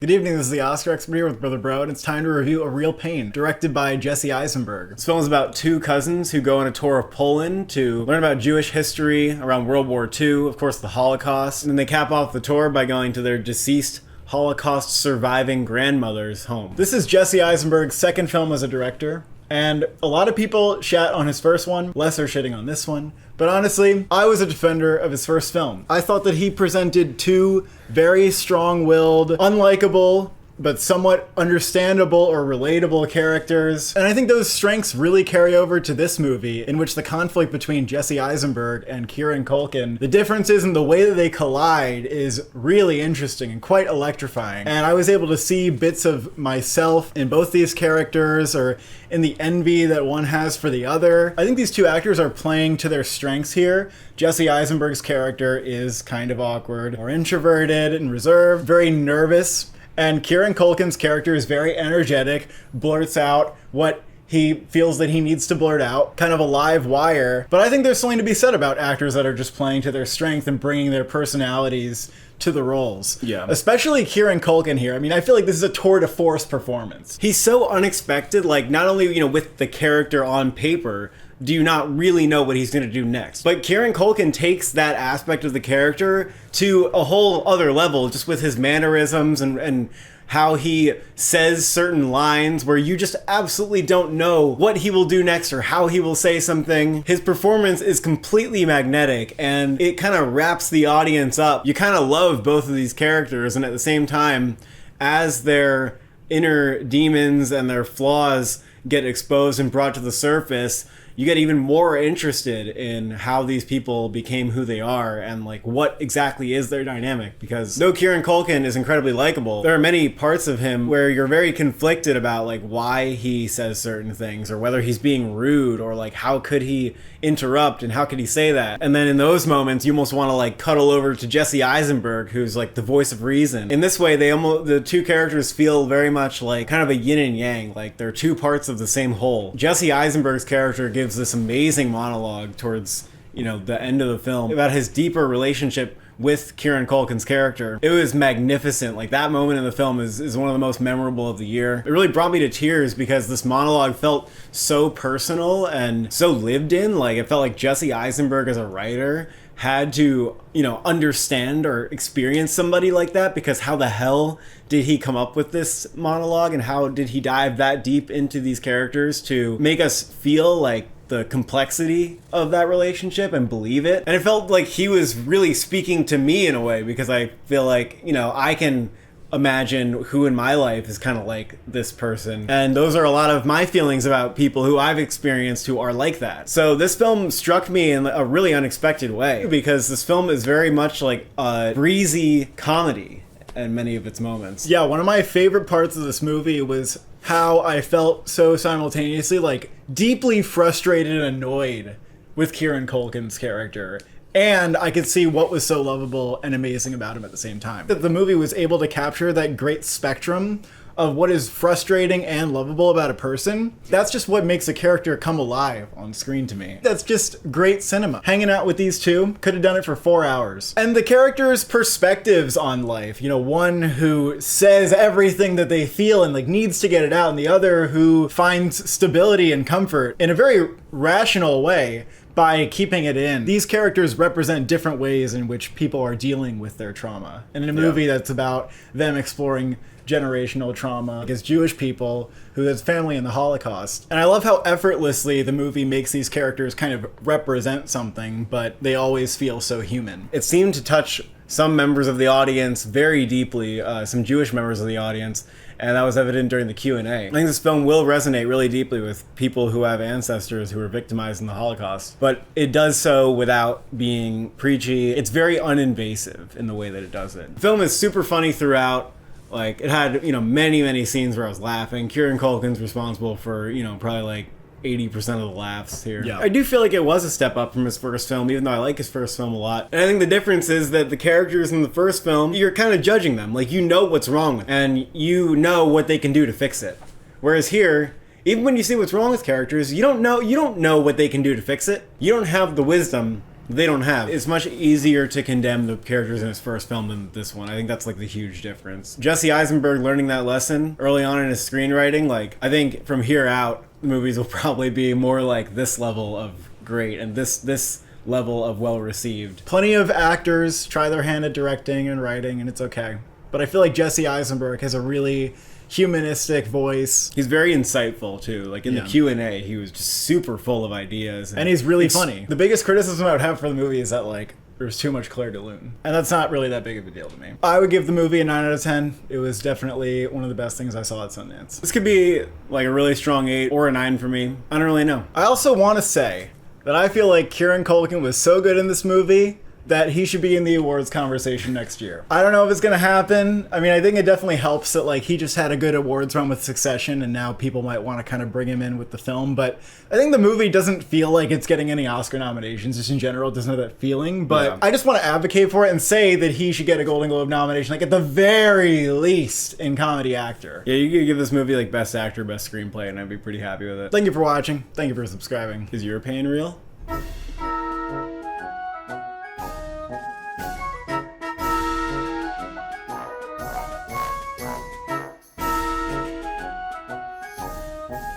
Good evening, this is the Oscar Expert here with Brother Bro, and it's time to review A Real Pain, directed by Jesse Eisenberg. This film is about two cousins who go on a tour of Poland to learn about Jewish history around World War II, of course the Holocaust, and then they cap off the tour by going to their deceased Holocaust surviving grandmother's home. This is Jesse Eisenberg's second film as a director, and a lot of people shat on his first one, less are shitting on this one. But honestly, I was a defender of his first film. I thought that he presented two very strong-willed, unlikable, but somewhat understandable or relatable characters. And I think those strengths really carry over to this movie, in which the conflict between Jesse Eisenberg and Kieran Culkin, the differences in the way that they collide is really interesting and quite electrifying. And I was able to see bits of myself in both these characters, or in the envy that one has for the other. I think these two actors are playing to their strengths here. Jesse Eisenberg's character is kind of awkward, more introverted and reserved, very nervous. And Kieran Culkin's character is very energetic, blurts out what he feels that he needs to blurt out, kind of a live wire. But I think there's something to be said about actors that are just playing to their strength and bringing their personalities to the roles. Yeah. Especially Kieran Culkin here. I mean, I feel like this is a tour de force performance. He's so unexpected, like not only, with the character on paper, do you not really know what he's going to do next? But Kieran Culkin takes that aspect of the character to a whole other level, just with his mannerisms and how he says certain lines where you just absolutely don't know what he will do next or how he will say something. His performance is completely magnetic, and it kind of wraps the audience up. You kind of love both of these characters, and at the same time, as their inner demons and their flaws get exposed and brought to the surface, you get even more interested in how these people became who they are and like what exactly is their dynamic. Because though Kieran Culkin is incredibly likable, there are many parts of him where you're very conflicted about like why he says certain things, or whether he's being rude, or like how could he interrupt and how could he say that. And then in those moments you almost want to like cuddle over to Jesse Eisenberg, who's like the voice of reason. In this way, the two characters feel very much like kind of a yin and yang, like they're two parts of the same whole. Jesse Eisenberg's character gives this amazing monologue towards the end of the film about his deeper relationship with Kieran Culkin's character. It was magnificent. Like that moment in the film is one of the most memorable of the year. It really brought me to tears because this monologue felt so personal and so lived in. Like it felt like Jesse Eisenberg as a writer had to, understand or experience somebody like that, because how the hell did he come up with this monologue, and how did he dive that deep into these characters to make us feel like the complexity of that relationship and believe it. And it felt like he was really speaking to me in a way, because I feel like, I can imagine who in my life is kind of like this person. And those are a lot of my feelings about people who I've experienced who are like that. So this film struck me in a really unexpected way, because this film is very much like a breezy comedy in many of its moments. Yeah, one of my favorite parts of this movie was how I felt so simultaneously like deeply frustrated and annoyed with Kieran Culkin's character. And I could see what was so lovable and amazing about him at the same time. That the movie was able to capture that great spectrum of what is frustrating and lovable about a person. That's just what makes a character come alive on screen to me. That's just great cinema. Hanging out with these two, could have done it for 4 hours. And the characters' perspectives on life, one who says everything that they feel and like needs to get it out, and the other who finds stability and comfort in a very rational way by keeping it in. These characters represent different ways in which people are dealing with their trauma. And in a movie that's about them exploring generational trauma as Jewish people who has family in the Holocaust. And I love how effortlessly the movie makes these characters kind of represent something, but they always feel so human. It seemed to touch some members of the audience very deeply, some Jewish members of the audience, and that was evident during the Q&A. I think this film will resonate really deeply with people who have ancestors who were victimized in the Holocaust, but it does so without being preachy. It's very uninvasive in the way that it does it. The film is super funny throughout. Like, it had, many scenes where I was laughing. Kieran Culkin's responsible for, probably like 80% of the laughs here. Yeah. I do feel like it was a step up from his first film, even though I like his first film a lot. And I think the difference is that the characters in the first film, you're kind of judging them. Like, you know what's wrong with them, and you know what they can do to fix it. Whereas here, even when you see what's wrong with characters, you don't know what they can do to fix it. You don't have the wisdom they don't have. It's much easier to condemn the characters in his first film than this one. I think that's like the huge difference. Jesse Eisenberg learning that lesson early on in his screenwriting, like, I think from here out, the movies will probably be more like this level of great and this level of well received. Plenty of actors try their hand at directing and writing, and it's okay. But I feel like Jesse Eisenberg has a really humanistic voice. He's very insightful too. Like in the Q&A, he was just super full of ideas. And he's really funny. The biggest criticism I would have for the movie is that, like, there's too much Claire de Lune. And that's not really that big of a deal to me. I would give the movie a 9 out of 10. It was definitely one of the best things I saw at Sundance. This could be like a really strong 8 or a 9 for me. I don't really know. I also want to say that I feel like Kieran Culkin was so good in this movie that he should be in the awards conversation next year. I don't know if it's gonna happen. I mean, I think it definitely helps that, like, he just had a good awards run with Succession, and now people might want to kind of bring him in with the film. But I think the movie doesn't feel like it's getting any Oscar nominations. Just in general, it doesn't have that feeling. But I just want to advocate for it and say that he should get a Golden Globe nomination, like, at the very least in comedy actor. Yeah, you could give this movie like best actor, best screenplay, and I'd be pretty happy with it. Thank you for watching. Thank you for subscribing. Is your pain real?